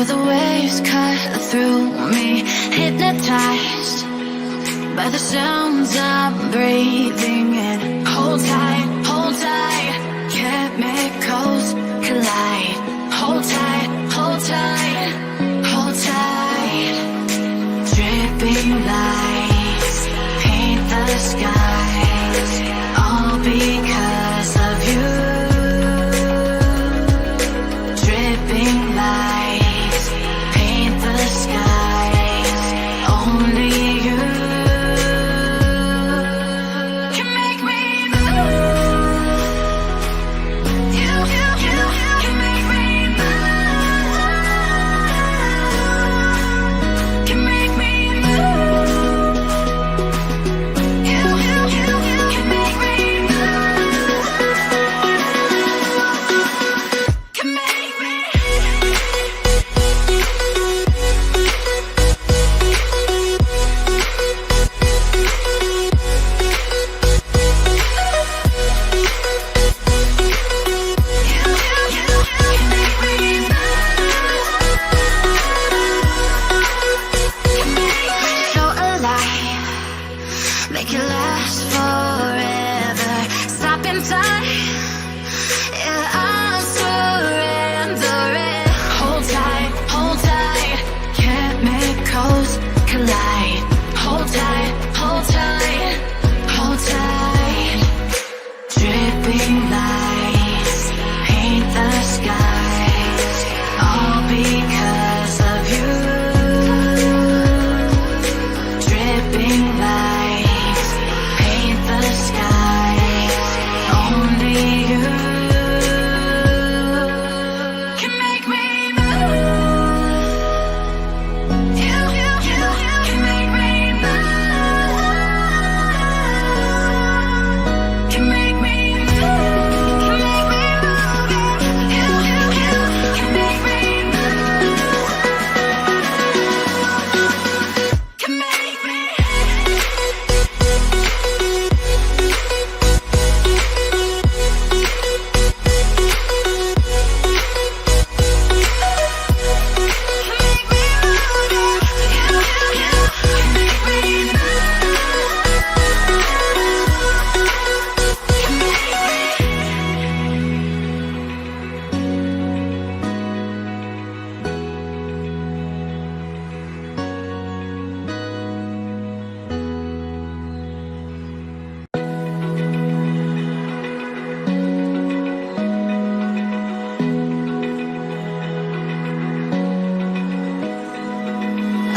Feel the waves cut through me, hypnotized by the sounds I'm breathing in. Hold tight, chemicals collide. Hold tight, hold tight, hold tight. Dripping lights paint the skies, all because of you. Dripping lights paint the skies, only you can make me move. You can make me move. Can make me move. You can make me move. Can make me. So alive, make it last forever. Stop in time, yeah, I'm surrendering. Hold tight, chemicals collide. Hold tight, hold tight, hold tight. Dripping lights paint the skies, all because of you. Dripping lights paint the skies, only you can make me move. You can make me move. Can make me move. Can make me move. You can make me move. Can make me.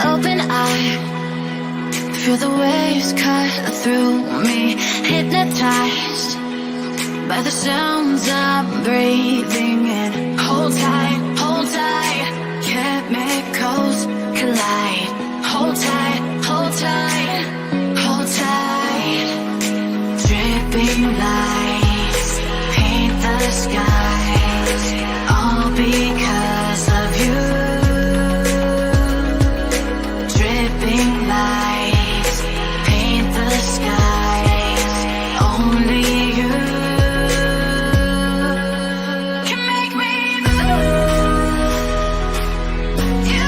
Open eye, feel the waves cut through me, hypnotized by the sounds I'm breathing in. Hold tight, chemicals collide. Hold tight, hold tight, hold tight. Dripping lights paint the skies, all because of you. Dripping lights paint the skies, only you can make me move. You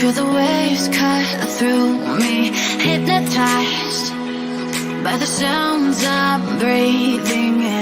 Hear the waves cut through me, hypnotized by the sounds I'm breathing in.